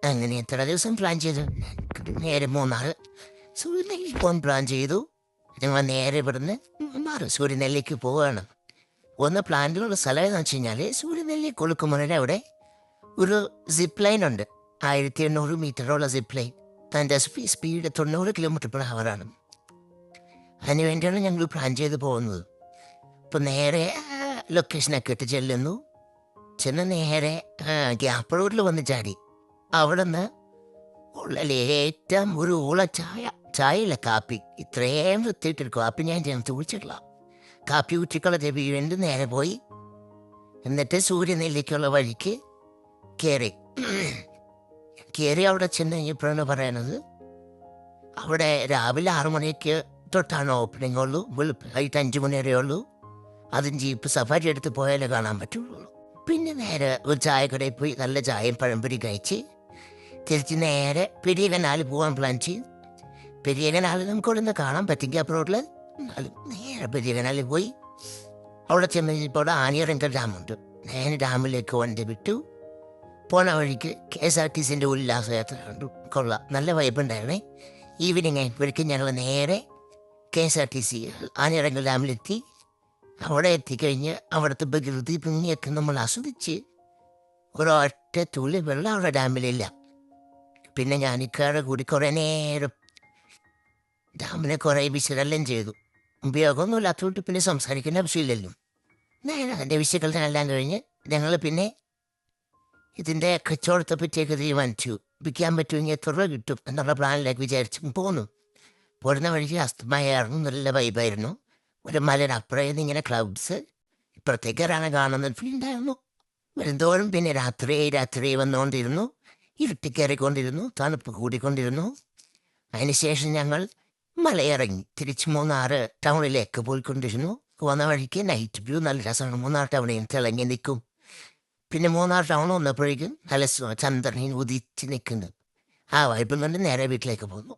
അങ്ങനെ എത്ര ദിവസം പ്ലാൻ ചെയ്തു. നേരെ മൂന്നാർ സൂര്യനെല്ലി പോകാൻ പ്ലാൻ ചെയ്തു. ഞങ്ങൾ നേരെ ഇവിടുന്ന് മൂന്നാർ സൂര്യനെല്ലിക്ക് പോവുകയാണ്. ഒന്ന് പ്ലാനിലുള്ള സ്ഥലം എന്ന് വെച്ച് കഴിഞ്ഞാൽ സൂര്യനെല്ലി കൊളുക്കുമലയുടെ അവിടെ ഒരു സിപ്പ് ലൈൻ ഉണ്ട്. 1800 മീറ്ററുള്ള സിപ്പ് ലൈൻ. അതിൻ്റെ സ്പീഡ് 90 km/h. അതിന് വേണ്ടിയാണ് ഞങ്ങൾ പ്ലാൻ ചെയ്ത് പോകുന്നത്. അപ്പോൾ നേരെ ലൊക്കേഷനൊക്കെ ഇട്ട് ചെന്ന് നേരെ ഗ്യാപ്പ് റോഡിൽ വന്ന് ചാടി. അവിടെ നിന്ന് ഉള്ളിലെ ഏറ്റവും ഒരു ഊള ചായയില്ല കാപ്പി. ഇത്രയും വൃത്തിയിട്ടൊരു കാപ്പി ഞാൻ കുടിച്ചിട്ടില്ല. കാപ്പി കുറ്റിക്കളത്തെ വീണ്ടും നേരെ പോയി. എന്നിട്ട് സൂര്യനെല്ലിക്കുള്ള വഴിക്ക് കയറി അവിടെ ചെന്ന് കഴിഞ്ഞപ്പോഴാണ് പറയണത്, അവിടെ രാവിലെ 6 മണിക്ക് തൊട്ടാണ് ഓപ്പണിംഗ് ഉള്ളൂ. വെളുപ്പായിട്ട് 5 മണി വരെ ഉള്ളൂ. അതും ജീപ്പ് സഫാരി എടുത്ത് പോയാലേ കാണാൻ പറ്റുള്ളൂ. പിന്നെ നേരെ ഒരു ചായക്കടയിൽ പോയി നല്ല ചായയും പഴംപൊരി കഴിച്ച് തിരിച്ച് നേരെ പെരിയ കനാല് പോകാൻ പ്ലാൻ ചെയ്യും. പെരിയ കനാല് നമുക്ക് ഇവിടെ നിന്ന് കാണാൻ പറ്റും ഗ്യാപ്പ് റോഡിൽ. എന്നാലും നേരെ പെരിയ കനാലിൽ പോയി അവിടെ ചെന്ന് കഴിഞ്ഞപ്പോൾ അവിടെ ആനിയറങ്കൽ ഡാമുണ്ട്. നേരെ ഡാമിലേക്ക് വണ്ടി വിട്ടു. പോണ വഴിക്ക് KSRTCൻ്റെ ഉല്ലാസയാത്ര കണ്ടു. കൊള്ളാം, നല്ല വൈബുണ്ടായിരുന്നേ. ഈവനിങ് ആയപ്പോഴേക്കും ഞങ്ങൾ നേരെ KSRTC ആനിയറങ്കൽ ഡാമിലെത്തി. അവിടെ എത്തിക്കഴിഞ്ഞ് അവിടുത്തെ പ്രകൃതി ഭംഗിയൊക്കെ നമ്മൾ ആസ്വദിച്ച് ഒരൊറ്റ തുള്ളി വെള്ളം അവിടെ ഡാമിലില്ല. പിന്നെ ഞാൻ ഇക്കാടെ കൂടി കുറേ നേരം ഡാമിനെ കുറേ വിശകലനം ചെയ്തു. ഉപയോഗമൊന്നുമില്ലാത്തതുകൊണ്ട് പിന്നെ സംസാരിക്കേണ്ട ആവശ്യമില്ലല്ലോ. നേരെ അതിൻ്റെ വിശകലനം കഴിഞ്ഞ് ഞങ്ങൾ പിന്നെ ഇതിൻ്റെ കച്ചവടത്തെ പറ്റിയൊക്കെ തീരുമാനിച്ചു. വിൽക്കാൻ പറ്റുമെങ്കിൽ എത്ര രൂപ കിട്ടും എന്നുള്ള പ്ലാനിലേക്ക് വിചാരിച്ചു പോന്നു. പോരുന്ന വഴിക്ക് അസ്തമയമായിരുന്നു. നല്ല വൈബായിരുന്നു. ഒരു മലയുടെ അപ്പുറത്ത് ഇങ്ങനെ ക്ലൗഡ്സ്, ഇപ്പുറത്തേക്ക് കാണുന്ന ഫീൽ ഉണ്ടായിരുന്നു. വരുന്തോറും പിന്നെ രാത്രി വന്നുകൊണ്ടിരുന്നു. ഇരുട്ടിക്കയറിക്കൊണ്ടിരുന്നു. തണുപ്പ് കൂടിക്കൊണ്ടിരുന്നു. അതിനുശേഷം ഞങ്ങൾ മലയിറങ്ങി തിരിച്ച് മൂന്നാർ ടൗണിലേക്ക് പോയിക്കൊണ്ടിരുന്നു. വന്ന വഴിക്ക് നൈറ്റ് വ്യൂ നല്ല രസമാണ്. മൂന്നാർ ടൗണിൽ തിളങ്ങി നിൽക്കും. പിന്നെ മൂന്നാർ ടൗൺ വന്നപ്പോഴേക്കും നല്ല ചന്ദ്രൻ ഉദിച്ച് നിൽക്കുന്നു. ആ വൈബിൽ കൊണ്ട് നേരെ വീട്ടിലേക്ക് പോന്നു.